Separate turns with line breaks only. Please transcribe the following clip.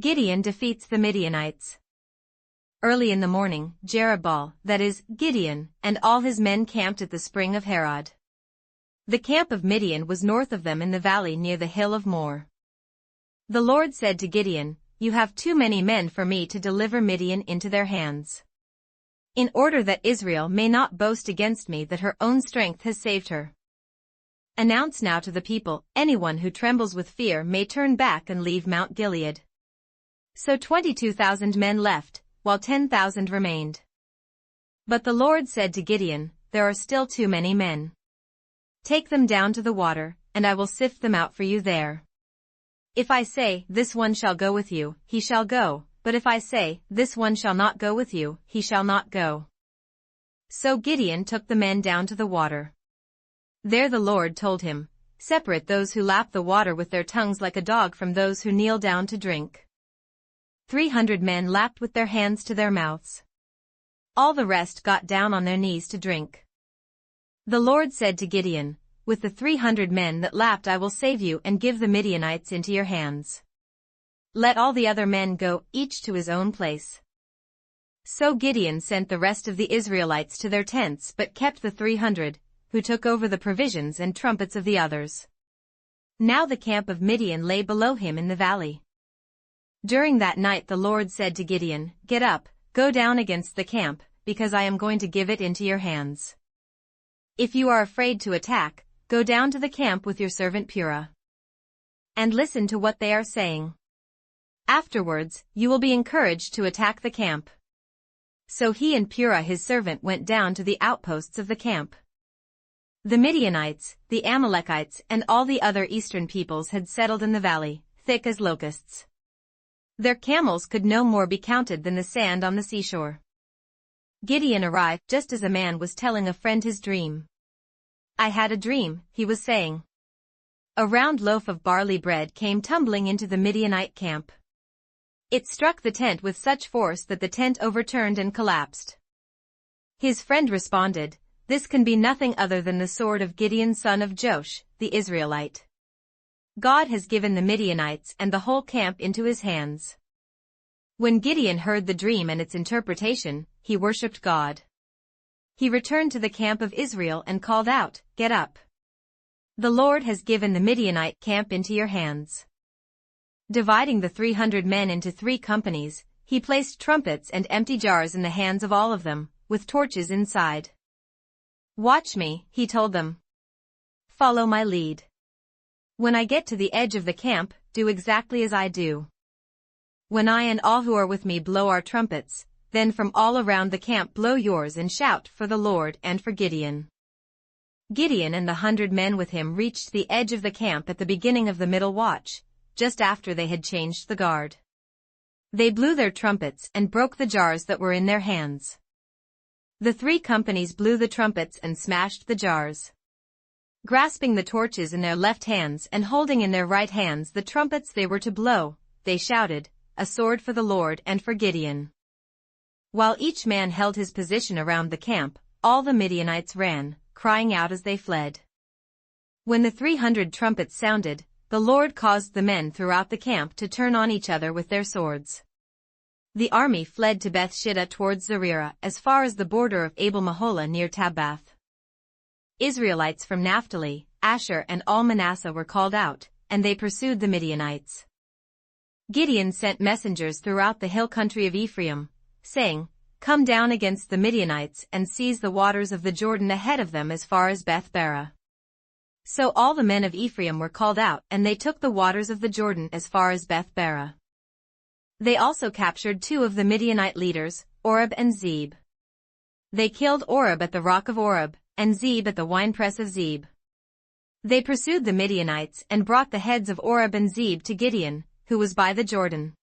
Gideon defeats the Midianites. Early in the morning, Jerubbaal, that is, Gideon, and all his men camped at the spring of Harod. The camp of Midian was north of them in the valley near the hill of Moor. The Lord said to Gideon, "You have too many men for me to deliver Midian into their hands. In order that Israel may not boast against me that her own strength has saved her. Announce now to the people, anyone who trembles with fear may turn back and leave Mount Gilead." So 22,000 men left, while 10,000 remained. But the Lord said to Gideon, "There are still too many men. Take them down to the water, and I will sift them out for you there. If I say, 'This one shall go with you,' he shall go, but if I say, 'This one shall not go with you,' he shall not go." So Gideon took the men down to the water. There the Lord told him, "Separate those who lap the water with their tongues like a dog from those who kneel down to drink." 300 men lapped with their hands to their mouths. All the rest got down on their knees to drink. The Lord said to Gideon, "With the 300 men that lapped I will save you and give the Midianites into your hands. Let all the other men go, each to his own place." So Gideon sent the rest of the Israelites to their tents but kept the 300, who took over the provisions and trumpets of the others. Now the camp of Midian lay below him in the valley. During that night the Lord said to Gideon, "Get up, go down against the camp, because I am going to give it into your hands. If you are afraid to attack, go down to the camp with your servant Purah. And listen to what they are saying. Afterwards, you will be encouraged to attack the camp." So he and Purah his servant went down to the outposts of the camp. The Midianites, the Amalekites and all the other eastern peoples had settled in the valley, thick as locusts. Their camels could no more be counted than the sand on the seashore. Gideon arrived just as a man was telling a friend his dream. "I had a dream," he was saying. A round loaf of barley bread came tumbling into the Midianite camp. It struck the tent with such force that the tent overturned and collapsed. His friend responded, "This can be nothing other than the sword of Gideon son of Joash, the Israelite. God has given the Midianites and the whole camp into his hands." When Gideon heard the dream and its interpretation, he worshipped God. He returned to the camp of Israel and called out, "Get up. The Lord has given the Midianite camp into your hands." Dividing the 300 men into 3 companies, he placed trumpets and empty jars in the hands of all of them, with torches inside. "Watch me," he told them. "Follow my lead. When I get to the edge of the camp, do exactly as I do. When I and all who are with me blow our trumpets, then from all around the camp blow yours and shout for the Lord and for Gideon." Gideon and the 100 men with him reached the edge of the camp at the beginning of the middle watch, just after they had changed the guard. They blew their trumpets and broke the jars that were in their hands. The 3 companies blew the trumpets and smashed the jars. Grasping the torches in their left hands and holding in their right hands the trumpets they were to blow, they shouted, "A sword for the Lord and for Gideon." While each man held his position around the camp, all the Midianites ran, crying out as they fled. When the 300 trumpets sounded, the Lord caused the men throughout the camp to turn on each other with their swords. The army fled to Beth-shittah towards Zererah as far as the border of Abel-Meholah near Tabbath. Israelites from Naphtali, Asher and all Manasseh were called out, and they pursued the Midianites. Gideon sent messengers throughout the hill country of Ephraim, saying, "Come down against the Midianites and seize the waters of the Jordan ahead of them as far as Beth-barah." So all the men of Ephraim were called out and they took the waters of the Jordan as far as Beth-barah. They also captured 2 of the Midianite leaders, Oreb and Zeb. They killed Oreb at the rock of Oreb, and Zeb at the winepress of Zeb. They pursued the Midianites and brought the heads of Oreb and Zeb to Gideon, who was by the Jordan.